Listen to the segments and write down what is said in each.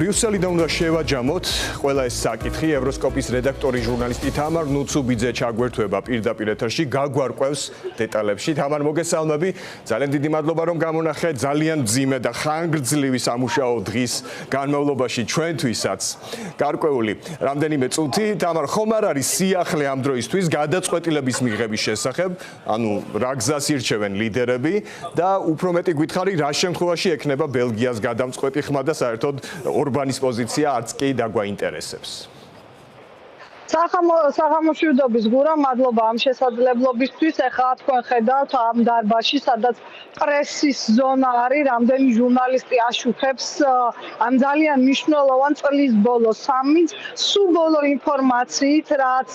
ბრიუსელიდან უნდა შევაჯამოთ ყველა ეს საკითხი. ევროსკოპის რედაქტორი ჟურნალისტი თამარ ნუცუბიძე ჩაგვერთვება პირდაპირ ეთერში, გაგვარკვევს დეტალებში. თამარ, მოგესალმები. ძალიან დიდი მადლობა რომ გამონახე. ძალიან მძიმე და ხანგრძლივი სამუშაო დღის განმავლობაში ჩვენთვისაც. გარკვეული რამდენიმე წუთი. თამარ, ხომ არ არის სიახლე ამ დროისთვის გადაწყვეტილების მიღების შესახებ? ანუ რა გზას ირჩევენ ლიდერები და უფრო მეტი გითხარი, რა შემთხვევაში ექნება ბელგიას გადამწყვეტი ხმა და საერთოდ ორბანის პოზიცია არც კი დაგვაინტერესებს. საღამოშვიდობის გურა, მადლობა ამ შესაძლებლობისთვის. ეხლა თქვენ ხედავთ ამ დარბაზში, სადაც პრესის ზონა არის, რამდენი ჟურნალისტი აშუქებს ამ ძალიან მნიშვნელოვან წლის ბოლო 3 მილს, სულ ბოლო ინფორმაციით, რაც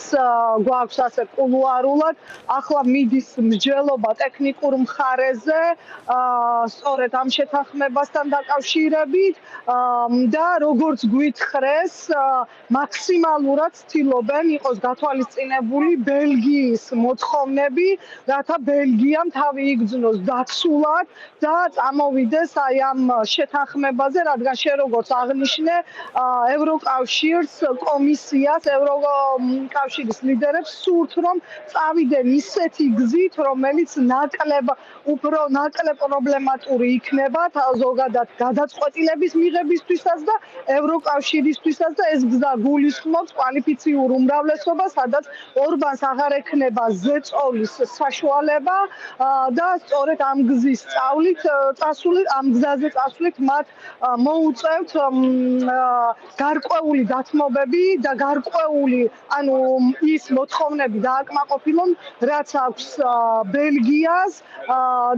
გვაქვს ასე კულუარულად, ახლა მიდის მსჯელობა ტექნიკურ მხარეზე, სწორედ ამ შეთანხმებასთან დაკავშირებით და როგორც გვითხრეს, მაქსიმალურად ცდილობენ იყოს გათვალისწინებული ბელგიის მოთხოვნები, რათა ბელგიამ თავი იგრძნოს დაცულად და წამოვიდეს აი ამ შეთანხმებაზე, რადგან შენ როგორც აღნიშნე, ევროკავშირს, კომისიას, ევროკავშირის ლიდერებს სურთ, რომ წავიდნენ ისეთი გზით, რომელიც უფრო ნაკლებ პრობლემატური იქნება ზოგადად გადაწყვეტილების მიღებისთვისაც და ევროკავშირისთვისაც და ეს გზა გულისხმობს კვალიფიციურ უმრავლესობას, სადაც ორბანს აღარ ექნება ზეწოლის საშუალება და სწორედ ამ გზის ამ გზაზე წასვლით მათ მოუწევთ გარკვეული დათმობები და გარკვეული ის მოთხოვნები დააკმაყოფილონ, რაც აქვს ბელგიას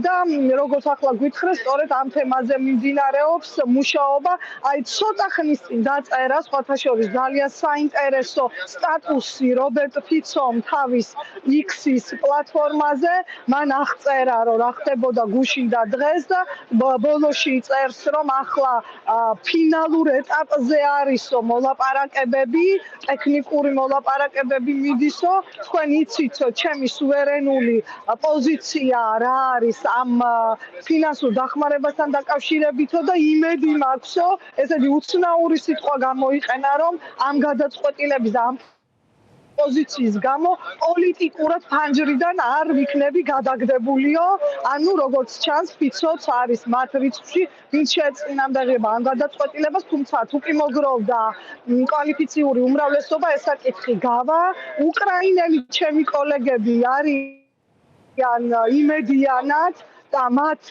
და როგორც ახლა გვითხრეს, სწორედ ამ თემაზე მიმდინარეობს მუშაობა. აი ცოტა ხნის წინ დაწერა სხვათა შორის ძალიან საინტერესო სტატუსი რობერტ ფიცომ თავის X-ის პლატფორმაზე. მან აღწერა, რომ რა ხდებოდა გუშინ და დღეს და ბოლოში წერს, რომ ახლა ფინალურ ეტაპზე არისო მოლაპარაკებები, ტექნიკური მოლაპარაკებები მიდისო. თქვენ იცით, ჩემი სუვერენული პოზიცია რა არის ამ ფინანსურ დახმარებასთან დაკავშირებითო და იმედი მაქვსო, ესეთი უცნაური სიტყვა გამოიყენა, რომ ამ გადაწყვეტილების და ამ პოზიციის გამო პოლიტიკურად ფანჯრიდან არ ვიქნები გადაგდებულიო. ანუ როგორც ჩანს, ფიცოც არის მათ რიცხვში, ვინც შეეწინააღმდეგება ამ გადაწყვეტილებას, თუმცა თუ კი მოგროვდა კვალიფიციური უმრავლესობა, ეს საკითხი გავა. უკრაინელი ჩემი კოლეგები არიან იმედიანად და მათ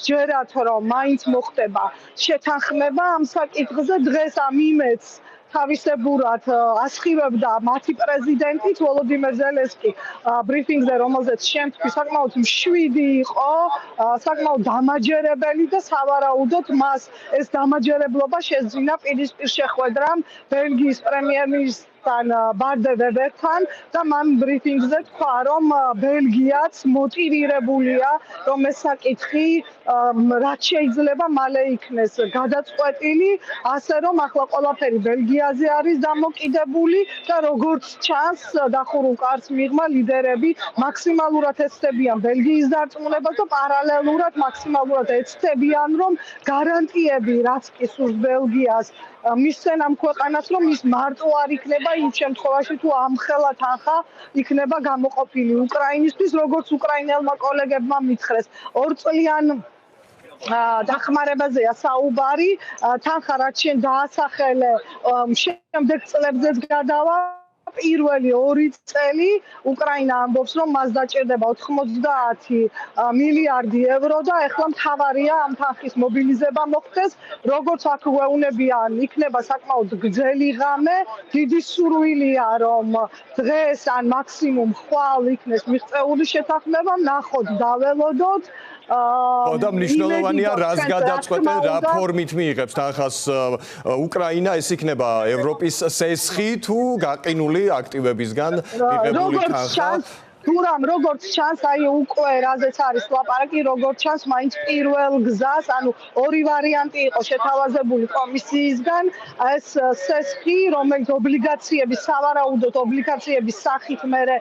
სჯერათ, რომ მაინც მოხდება შეთანხმება ამ საკითხზე. დღეს ამ იმედს თავისებურად ასხივებდა მათი პრეზიდენტი ვოლოდიმირ ზელენსკი ბრიფინგზე, რომელზეც შემთხვევით საკმაოდ მშვიდი იყო, საკმაოდ დამაჯერებელი და სავარაუდოდ მას ეს დამაჯერებლობა შეძინა პირისპირ შეხვედრამ ბელგიის პრემიერ-მინისტრთან ბარდე ვებერთან და მან ბრიფინგზე თქვა, რომ ბელგიაც მოტივირებულია, რომ ეს საკითხი რაც შეიძლება მალე იქნეს გადაწყვეტილი, ასე რომ ახლა ყველაფერი ბელგიაზე არის დამოკიდებული და როგორც ჩანს, დახურულ კარს მიღმა ლიდერები მაქსიმალურად ეცდებიან ბელგიის დარწმუნებას და პარალელურად მაქსიმალურად ეცდებიან, რომ გარანტიები, რაც კი სურს ბელგიას მისცენ ამ ქვეყანას, რომ ის მარტო არ იქნება იმ შემთხვევაში, თუ ამხელა თანხა იქნება გამოყოფილი უკრაინისთვის, როგორც უკრაინელმა კოლეგებმა მითხრეს. 2 წლიან დახმარებაზეა საუბარი, თანხა რაც შენ დაასახელე, შემდეგ წლებზეც გადავა. პირველი 2 წელი უკრაინა ამბობს, რომ მას დაჭირდება 90 მილიარდი ევრო და ეხლა მთავარია ამ თანხის მობილიზება მოხდეს. როგორც აქ გვეუბნებიან, იქნება საკმაოდ გრძელი ღამე. დიდი სურვილია, რომ დღეს ან მაქსიმუმ ხვალ იქნეს მიღწეული შეთანხმება, ნახოთ, დაველოდოთ. და მნიშვნელოვანია, რას გადაწყვეტენ, რა ფორმით მიიღებს თანხას უკრაინა, ეს იქნება ევროპის სესხი თუ გაყინული აქტივებისგან მიღებული თანხა. თურამ როგორც ჩანს, აი უკვე რაზეც არის ლაპარაკი, როგორც ჩანს, მაინც პირველ გზას, ანუ ორი ვარიანტი იყო შეთავაზებული კომისიისგან, ეს სესხი, რომელიც ობლიგაციების, სავარაუდოდ ობლიგაციების სახით მერე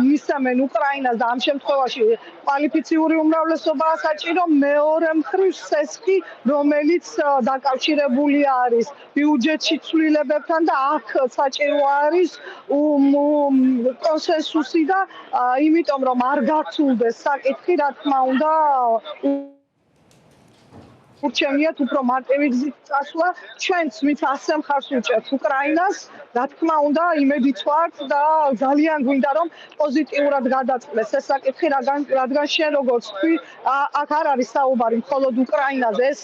მისცემენ უკრაინას და ამ შემთხვევაში კვალიფიციური უმრავლესობაა საჭირო, მეორე მხრივ სესხი, რომელიც დაკავშირებული არის ბიუჯეტში ცვლილებებთან და აქ საჭირო არის კონსენსუსი და იმიტომ რომ არ გართულდეს საკითხი, რა თქმა უნდა, ურჩევნიათ უფრო მარტივი გზით წასვლა. ჩვენც ვინც ასე მხარს ვუჭერთ უკრაინას, რა თქმა უნდა, იმედით ვართ და ძალიან გვინდა რომ პოზიტიურად გადაწყდეს ეს საკითხი, რადგან შენ როგორც თქვი, აქ არ არის საუბარი მხოლოდ უკრაინაზე, ეს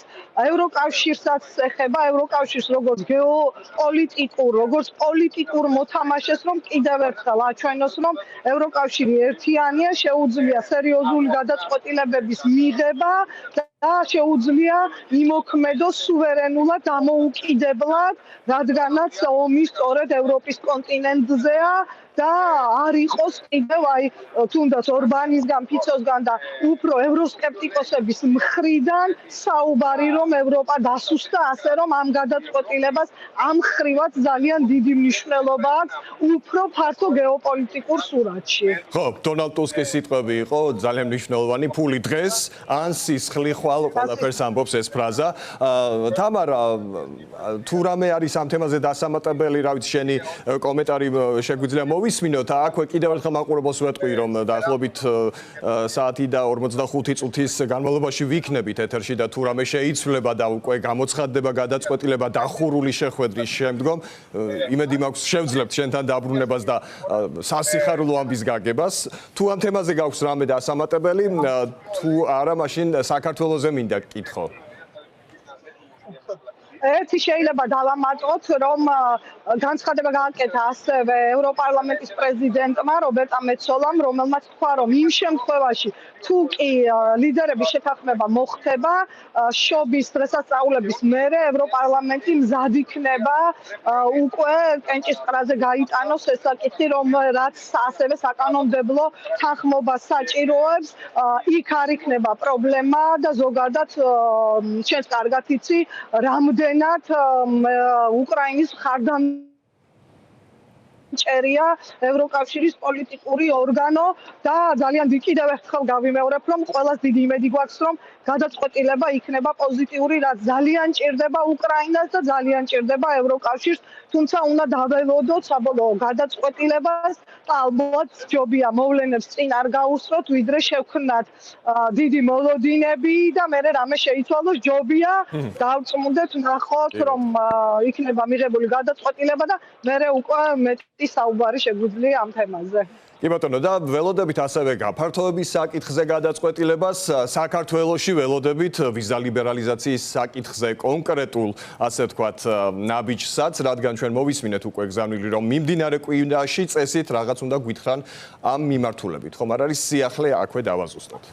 ევროკავშირსაც ეხება, ევროკავშირს როგორც გეოპოლიტიკურ, როგორც პოლიტიკურ მოთამაშეს, რომ კიდევ ერთხელ აჩვენოს, რომ ევროკავშირი ერთიანია, შეუძლია სერიოზული გადაწყვეტილებების მიღება და შეუძლია იმოქმედოს სუვერენულად, დამოუკიდებლად, რადგანაც ომი სწორედ ევროპის კონტინენტზეა და არ იყოს კიდევ აი თუნდაც ორბანისგან, ფიცოსგან და უფრო ევროსკეპტიკოსების მხრიდან საუბარი, რომ ევროპა დასუსტა, ასე რომ ამ გადაწყვეტილებას ამ ხრივაც ძალიან დიდი მნიშვნელობა აქვს უფრო ფართო გეოპოლიტიკურ სურათში. ხო, დონალდ ტუსკის სიტყვები იყო ძალიან მნიშვნელოვანი, ფული დღეს ან სისხლი ხვალ ყველაფერს ამბობს ეს ფრაზა. თამარა, თუ რამე არის ამ თემაზე დასამატებელი, რა ვიცი, შენი კომენტარი შეგვიძლია მოვისმინოთ. აქვე კიდევ ერთხელ მაყურებელს ვეტყვი, რომ დაახლოებით საათი და 45 წუთის განმავლობაში ვიქნებით ეთერში და თუ რამე შეიცვლება და უკვე გამოცხადდება გადაწყვეტილება დახურული შეხვედრის შემდგომ, იმედი მაქვს შევძლებთ შენთან დაბრუნებას და სასიხარულო ამბის გაგებას. თუ ამ თემაზე გაქვს რამე დასამატებელი, თუ არა, მაშინ საქართველოზე მინდა გკითხო. ერთი შეიძლება დავამატოთ, რომ განცხადება გააკეთა ასევე ევროპარლამენტის პრეზიდენტმა რობერტა მეცოლამ, რომელმაც თქვა, რომ იმ შემთხვევაში, თუ კი ლიდერების შეთანხმება მოხდება, შობის დღესასწაულების მერე ევროპარლამენტი მზად იქნება უკვე კენჭისყრაზე გაიტანოს ეს საკითხი, რომ რაც ასევე საკანონმდებლო თანხმობას საჭიროებს, იქ არ იქნება პრობლემა და ზოგადად შენს კარგად იცი, რამდენად უკრაინის მხარდამჭერია ევროკავშირის პოლიტიკური ორგანო და ძალიან კიდევ ერთხელ გავიმეორებ, რომ ყველას დიდი იმედი გვაქვს, რომ გადაწყვეტილება იქნება პოზიტიური, რაც ძალიან ჭირდება უკრაინას და ძალიან ჭირდება ევროკავშირს, თუმცა უნდა დაველოდოთ საბოლოო გადაწყვეტილებას და ალბათ ჯობია მოვლენებს წინ არ გაუსწროთ, ვიდრე შევქმნათ დიდი მოლოდინები და მერე რამე შეიცვალოს, ჯობია დავწმუნდეთ, ნახოთ, რომ იქნება მიღებული გადაწყვეტილება და მერე უკვე მეტი საუბარი შეგვიძლია ამ თემაზე. კი ბატონო, და ველოდებით ასევე გაფართოების საკითხზე გადაწყვეტილებას, საქართველოში ველოდებით ვიზა ლიბერალიზაციის საკითხზე კონკრეტულ, ასე ვთქვათ, ნაბიჯსაც, რადგან ჩვენ მოვისმინეთ უკვე გზავნილი, რომ მიმდინარე კვირაში წესით რაღაც უნდა გვითხრან ამ მიმართულებით. ხომ არ არის სიახლე აქვე დავაზუსტოთ?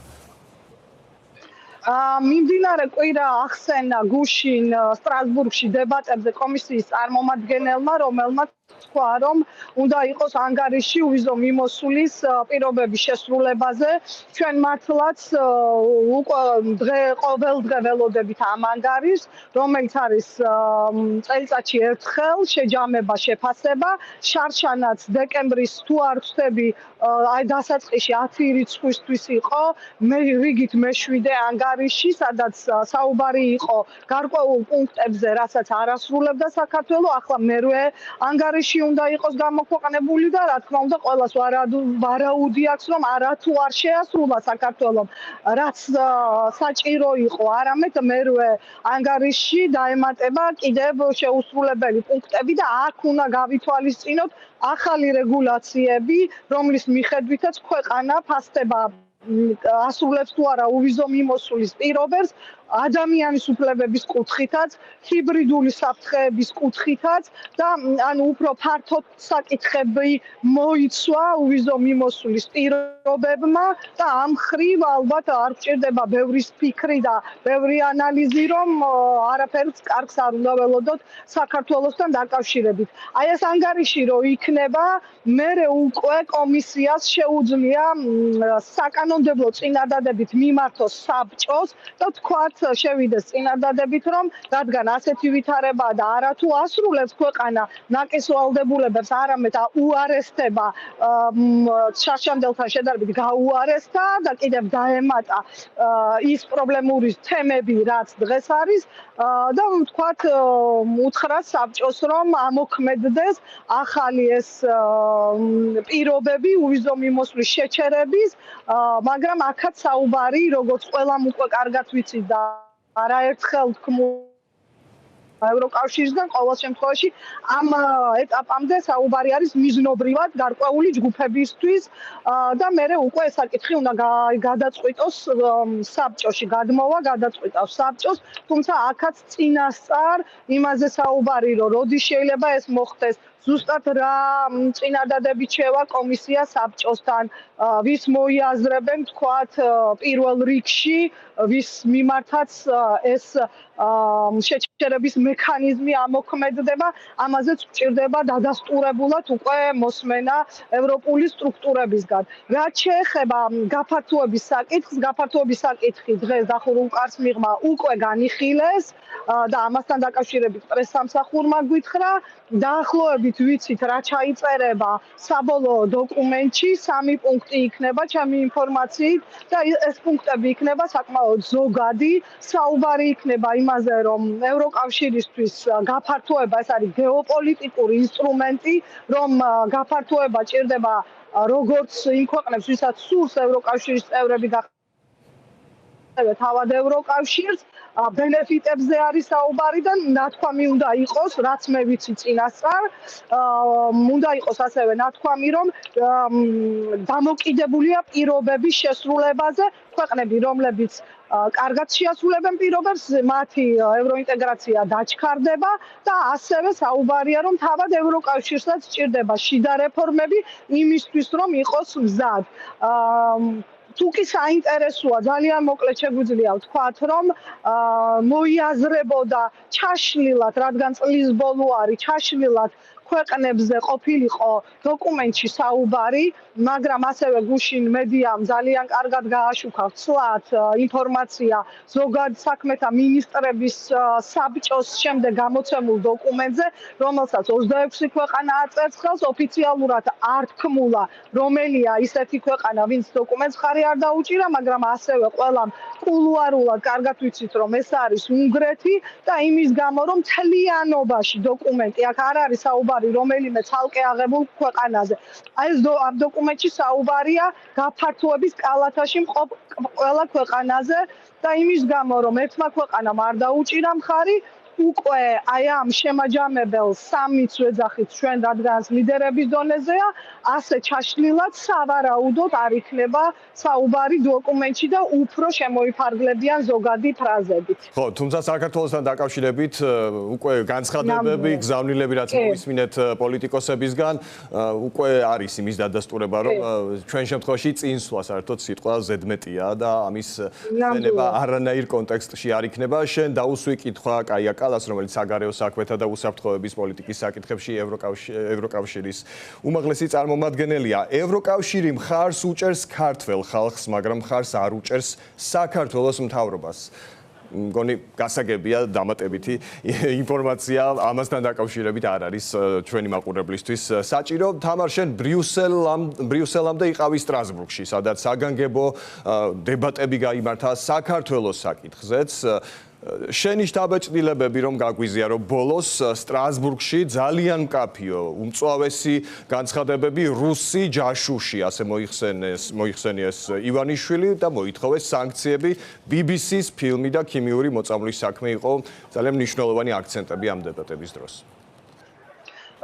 მიმდინარე კვირა ახსენა გუშინ სტრასბურგში დებატებზე კომისიის წარმომადგენელმა, რომელმაც თქვა, რომ უნდა იყოს ანგარიში უვიზო მიმოსვლის პირობების შესრულებაზე. ჩვენ მართლაც ყოველ დღე ველოდებით ამ ანგარიშს, რომელიც არის წელიწადში ერთხელ შეჯამება, შეფასება. შარშანაც დეკემბრის თუ არ ვცდები, აი დასაწყისში 10 რიცხვისთვის იყო, რიგით მე-7 ანგარიში, სადაც საუბარი იყო გარკვეულ პუნქტებზე, რასაც არ ასრულებდა საქართველო, ახლა მერვე ანგარიში უნდა იყოს გამოქვეყნებული და რა თქმა უნდა ყველას ვარაუდი აქვს, რომ არათუ არ შეასრულა საქართველომ, რაც საჭირო იყო, არამედ მერვე ანგარიში დაემატება კიდევ შეუსრულებელი პუნქტები და აქ უნდა გავითვალისწინოთ ახალი რეგულაციები, რომლის მიხედვითაც ქვეყანა ფასდება ასრულებს თუ არა უვიზო მიმოსვლის პირობებს, ადამიანის უფლებების კუთხითაც, ჰიბრიდული საფრთხეების კუთხითაც და ანუ უფრო ფართოდ საკითხები მოიცვა უვიზო მიმოსვლის პირობებმა და ამ ხრივ ალბათ არ გვჭირდება ბევრის ფიქრი და ბევრი ანალიზი, რომ არაფერს კარგს არ უნდა ველოდოთ საქართველოსთან დაკავშირებით. აი ეს ანგარიში რო იქნება, მერე უკვე კომისიას შეუძლია საკანონმდებლო წინადადებით მიმართოს საბჭოს და თქვათ შევიდეს წინადადებით, რომ რადგან ასეთი ვითარებაა და არათუ ასრულებს ქვეყანა ნაკის ვალდებულებებს, არამედ უარესდება შარშანდელთან შედარებით გაუარესდა და კიდევ დაემატა ის პრობლემური თემები, რაც დღეს არის და ვთქვათ უთხრა საბჭოს, რომ ამოქმედდეს ახალი ეს პირობები უვიზო მიმოსვლის შეჩერების, მაგრამ აქაც საუბარი, როგორც ყველამ უკვე კარგად ვიცით და არაერთხელ ევროკავშირისგან ყოველ შემთხვევაში ამ ეტაპამდე საუბარი არის მიზნობრივად გარკვეული ჯგუფებისთვის და მერე უკვე ეს საკითხი უნდა გადაწყვიტოს საბჭოში, გადმოვა გადაწყვიტავს საბჭოს, თუმცა აქაც წინასწარ იმაზე საუბარი, რომ როდის შეიძლება ეს მოხდეს, ზუსტად რა წინადადებით შევა კომისია საბჭოსთან, ვის მოიაზრებენ, თქვათ, პირველ რიგში, ვის მიმართაც ეს შეჩერების მექანიზმი ამოქმედდება, ამაზეც გვჭირდება დადასტურებულად უკვე მოსმენა ევროპული სტრუქტურებისგან. რაც შეეხება გაფართოების საკითხს, გაფართოების საკითხი დღეს დახურულ კარს მიღმა უკვე განიხილეს და ამასთან დაკავშირებით პრესსამსახურმა გვითხრა, დაახლოებით ვიცით რა ჩაიწერება საბოლოო დოკუმენტში, 3 პუნქტი იქნება ჩემი ინფორმაციით და ეს პუნქტები იქნება საკმაოდ ზოგადი, საუბარი იქნება იმაზე, რომ ევროკავშირისთვის გაფართოება ეს არის გეოპოლიტიკური ინსტრუმენტი, რომ გაფართოება ჭირდება როგორც იმ ქვეყნებს, ვისაც სურს ევროკავშირის წევრები გახდეს, თავად ევროკავშირს ბენეფიტებზე არის საუბარი და ნათქვამი უნდა იყოს, რაც მე ვიცი წინასწარ, უნდა იყოს ასევე ნათქვამი, რომ დამოკიდებულია პირობების შესრულებაზე, ქვეყნები, რომლებიც კარგად შეასრულებენ პირობებს, მათი ევროინტეგრაცია დაჩქარდება და ასევე საუბარია, რომ თავად ევროკავშირსაც სჭირდება შიდა რეფორმები იმისთვის, რომ იყოს მზად. თუ კი საინტერესოა, ძალიან მოკლედ შეგვიძლია ვთქვათ, რომ მოიაზრებოდა ჩაშლილად, რადგან წლის ბოლო არის, ჩაშლილად ქვეყნებზე ყოფილიყო დოკუმენტში საუბარი, მაგრამ ასევე გუშინ მედიამ ძალიან კარგად გააშუქა ცლად ინფორმაცია ზოგად საქმეთა მინისტრების საბჭოს შემდეგ გამოცემულ დოკუმენტზე, რომელსაც 26 ქვეყანა აწერს ხელს, ოფიციალურად არ თქმულა, რომელია ისეთი ქვეყანა, ვინც დოკუმენტს ხარი არ დაუჭირა, მაგრამ ასევე ყველამ კულუარულად კარგად ვიცით, რომ ეს არის უნგრეთი და იმის გამო, რომ მთლიანობაში დოკუმენტი აქ არ არის საუბარი რომელიმე ცალკე აღებულ ქვეყანაზე. აი ეს ამ დოკუმენტში საუბარია გაფართოების კალათაში მყოფ ყველა ქვეყანაზე და იმის გამო, რომ ერთმა ქვეყანამ არ დაუჭირა მხარი, უკვე აი ამ შემაჯამებელ სამიც ვეძახით ჩვენ, რადგანაც ლიდერების დონეზეა, ასე ჩაშლილად სავარაუდოდ არ იქნება საუბარი დოკუმენტში და უფრო შემოიფარგლებიან ზოგადი ფრაზებით. ხო, თუმცა საქართველოსთან დაკავშირებით უკვე განცხადებები, გზავნილები რაც მოვისმინეთ პოლიტიკოსებისგან, უკვე არის იმის დადასტურება, რომ ჩვენ შემთხვევაში წინსვლა საერთოდ სიტყვა ზედმეტია და ამის ხსენება არანაირ კონტექსტში არ იქნება. შენ დაუსვი კითხვა კაია კალას, რომელიც საგარეო საქმეთა და უსაფრთხოების პოლიტიკის საკითხებში ევროკავშირის უმაღლესი წარმომადგენელია. ევროკავშირი მხარს უჭერს ქართველ ხალხს, მაგრამ მხარს არ უჭერს საქართველოს მთავრობას. მგონი გასაგებია დამატებითი ინფორმაცია ამასთან დაკავშირებით არ არის ჩვენი მაყურებლისთვის საჭირო. თამარ, შენ ბრიუსელამდე იყავი სტრასბურგში, სადაც საგანგებო დებატები გაიმართა საქართველოს საკითხზეც. შენი შთაბეჭდილებები რომ გაგვიზია, რომ ბოლოს სტრასბურგში ძალიან მკაფიო, უმწვავესი განცხადებები რუსი ჯაშუში, ასე მოიხსენიეს ივანიშვილი და მოითხოვეს სანქციები. BBC-ს ფილმი და ქიმიური მოწამვლის საქმე იყო ძალიან მნიშვნელოვანი აქცენტები ამ დებატების დროს.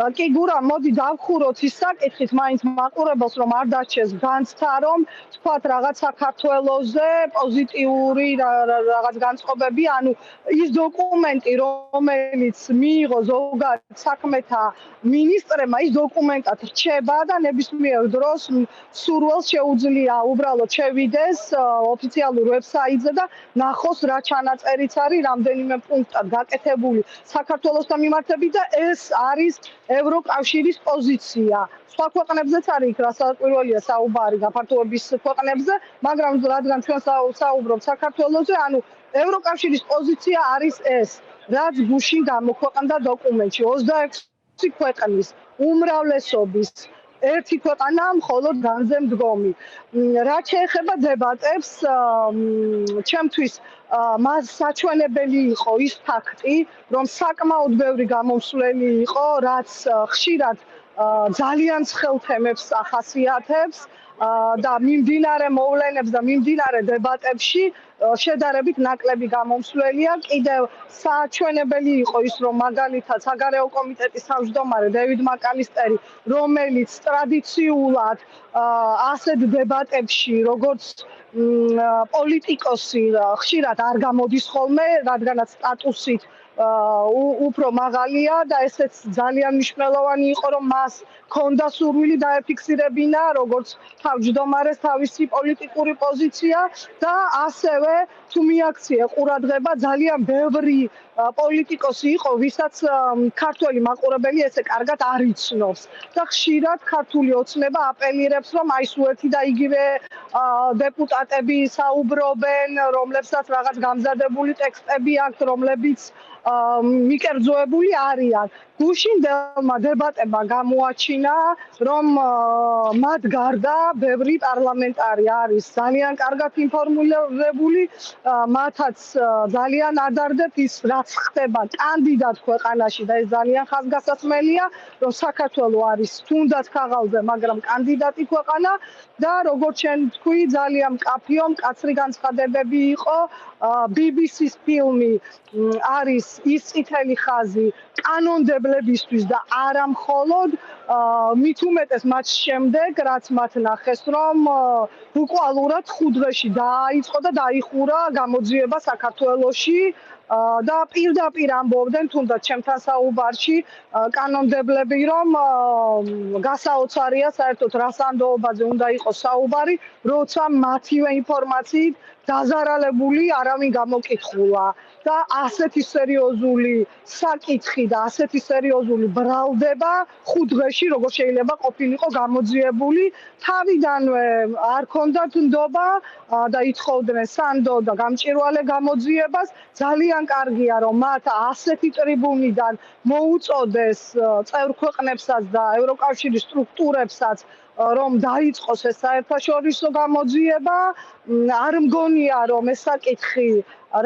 კი გურა, მოდი დავხუროთ ის საკითხით, მაინც მაყურებელს რომ არ დარჩეს განცდა, რომ თქვათ რაღაც საქართველოზე პოზიტიური რაღაც განწყობები, ანუ ის დოკუმენტი, რომელიც მიიღო ზოგადად საქმეთა მინისტრებმა, ის დოკუმენტად რჩება და ნებისმიერ დროს სურვილს შეუძლია უბრალოდ შევიდეს ოფიციალურ ვებსაიტზე და ნახოს რა ჩანაწერიც არის რამდენიმე პუნქტად გაკეთებული საქართველოსთან მიმართებით და ეს არის ევროკავშირის პოზიცია. სხვა ქვეყნებზეც არის იქ რასაკვირველია საუბარი გაფართოების ქვეყნებზე, მაგრამ რადგან ჩვენ საუბრობთ საქართველოზე, ანუ ევროკავშირის პოზიცია არის ეს, რაც გუშინ გამოქვეყნდა დოკუმენტში 26 ქვეყნის უმრავლესობის ერთი ქვეყანა მხოლოდ განზე მდგომი. რაც შეეხება დებატებს, ჩემთვის მას საჩვენებელი იყო ის ფაქტი, რომ საკმაოდ ბევრი გამომსვლელი იყო, რაც ხშირად ძალიან ცხელ თემებს ახასიათებს და მიმდინარე მოვლენებს და მიმდინარე დებატებში შედარებით ნაკლები გამომსვლელია. კიდევ საჩვენებელი იყო ის, რომ მაგალითად საგარეო კომიტეტის თავმჯდომარე დევიდ მაკალისტერი, რომელიც ტრადიციულად ასეთ დებატებში, როგორც პოლიტიკოსი ხშირად არ გამოდის ხოლმე, რადგანაც სტატუსით უფრო მაღალია და ესეც ძალიან მნიშვნელოვანი იყო, რომ მას ჰქონდა სურვილი დაეფიქსირებინა როგორც თავმჯდომარეს თავისი პოლიტიკური პოზიცია და ასევე თუ მიაქცია ყურადღება ძალიან ბევრი პოლიტიკოსი იყო, ვისაც ქართველი მაყურებელი ესე კარგად არ იცნობს და ხშირად ქართული ოცნება აპელირებს, რომ აი სულ და იგივე დეპუტატები საუბრობენ, რომლებსაც რაღაც გამზადებული ტექსტები აქვთ, რომლებიც მიკერძოებული არიან. გუშინდელმა დებატებმა გამოაჩინა, რომ მათ გარდა ბევრი პარლამენტარი არის ძალიან კარგად ინფორმირებული, მათაც ძალიან ადარდებთ ის, რაც ხდება კანდიდატ ქვეყანაში და ეს ძალიან ხაზგასაცმელია, რომ საქართველო არის თუნდაც ქაღალდზე, მაგრამ კანდიდატი ქვეყანა და როგორც შენ თქვი, ძალიან მკაფიო, მკაცრი განცხადებები იყო. BBC-ს ფილმი არის ის წითელი ხაზი კანონმდებლებისთვის და არა მხოლოდ მით უმეტეს მათ შემდეგ, რაც მათ ნახეს, რომ ბუკვალურად 5 დღეში დაიწყო და დაიხურა გამოძიება საქართველოში და პირდაპირ ამბობდნენ თუნდაც ჩემთან საუბარში კანონმდებლები, რომ გასაოცარია საერთოდ რა სანდოობაზე უნდა იყოს საუბარი, როცა მათივე ინფორმაციით დაზარალებული არავინ გამოკითხულა და ასეთი სერიოზული საკითხი და ასეთი სერიოზული ბრალდება 5 დღეში როგორ შეიძლება ყოფილიყო გამოძიებული, თავიდანვე არ ქონდათ ნდობა და ითხოვდნენ სანდო და გამჭვირვალე გამოძიებას. ძალიან კარგია, რომ მათ ასეთი ტრიბუნიდან მოუწოდეს წევრ ქვეყნებსაც და ევროკავშირის სტრუქტურებსაც, რომ დაიწყოს ეს საერთაშორისო გამოძიება. არ მგონია, რომ ეს საკითხი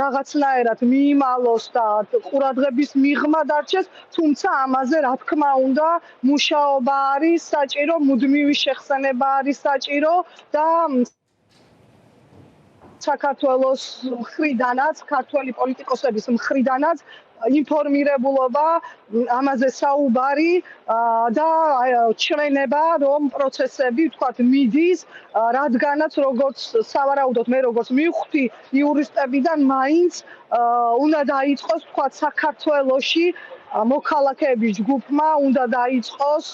რაღაცნაირად მიიმალოს და ყურადღების მიღმა დარჩეს, თუმცა ამაზე რა თქმა უნდა მუშაობა არის საჭირო, მუდმივი შეხსენება არის საჭირო და საქართველოს მხრიდანაც, ქართველი პოლიტიკოსების მხრიდანაც ინფორმირებულობა, ამაზე საუბარი და ჩვენება, რომ პროცესები, ვთქვათ, მიდის, რადგანაც როგორც სავარაუდოდ მე როგორც მივხვდი იურისტებიდან, მაინც უნდა დაიწყოს, ვთქვათ, საქართველოში მოქალაქეების ჯგუფმა უნდა დაიწყოს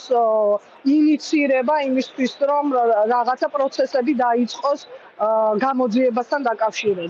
ინიცირება იმისთვის, რომ რაღაცა პროცესები დაიწყოს გამოძიებასთან დაკავშირებით.